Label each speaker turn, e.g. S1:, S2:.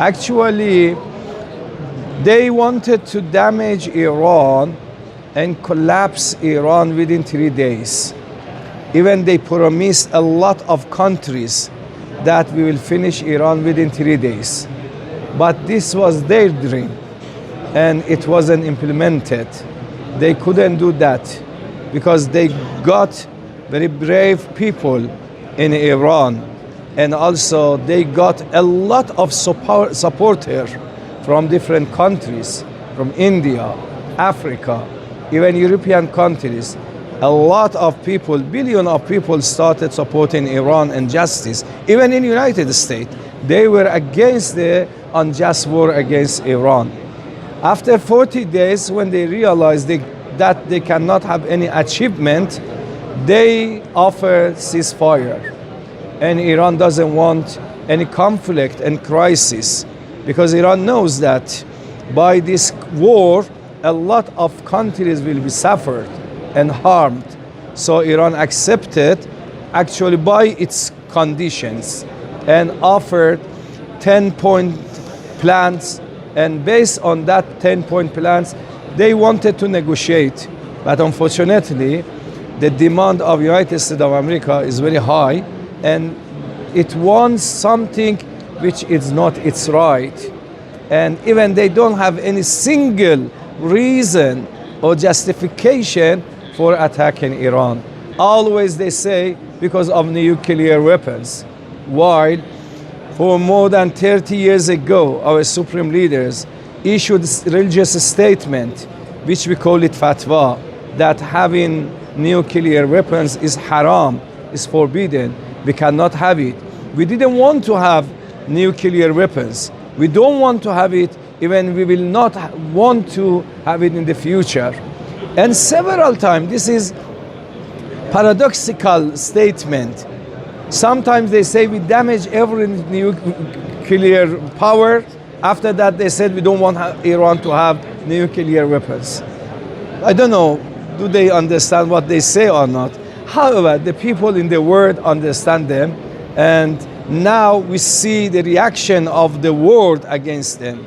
S1: Actually, they wanted to damage Iran and collapse Iran within 3 days. Even they promised a lot of countries that we will finish Iran within 3 days. But this was their dream and it wasn't implemented. They couldn't do that because they got very brave people in Iran, and also they got a lot of supporters from different countries, from India, Africa, even European countries. A lot of people, billions of people started supporting Iran and justice. Even in the United States, they were against the unjust war against Iran. After 40 days, when they realized that they cannot have any achievement, they offered ceasefire. And Iran doesn't want any conflict and crisis because Iran knows that by this war, a lot of countries will be suffered and harmed. So Iran accepted actually by its conditions and offered 10-point plans, and based on that 10-point plans, they wanted to negotiate. But unfortunately, the demand of the United States of America is very high, and it wants something which is not its right. And even they don't have any single reason or justification for attacking Iran. Always they say because of nuclear weapons. While for more than 30 years ago, our supreme leaders issued a religious statement, which we call it fatwa, that having nuclear weapons is haram, is forbidden. We cannot have it. We didn't want to have nuclear weapons. We don't want to have it, even we will not want to have it in the future. And several times, this is paradoxical statement. Sometimes they say we damage every nuclear power. After that, they said we don't want Iran to have nuclear weapons. I don't know, do they understand what they say or not? However, the people in the world understand them, and now we see the reaction of the world against them.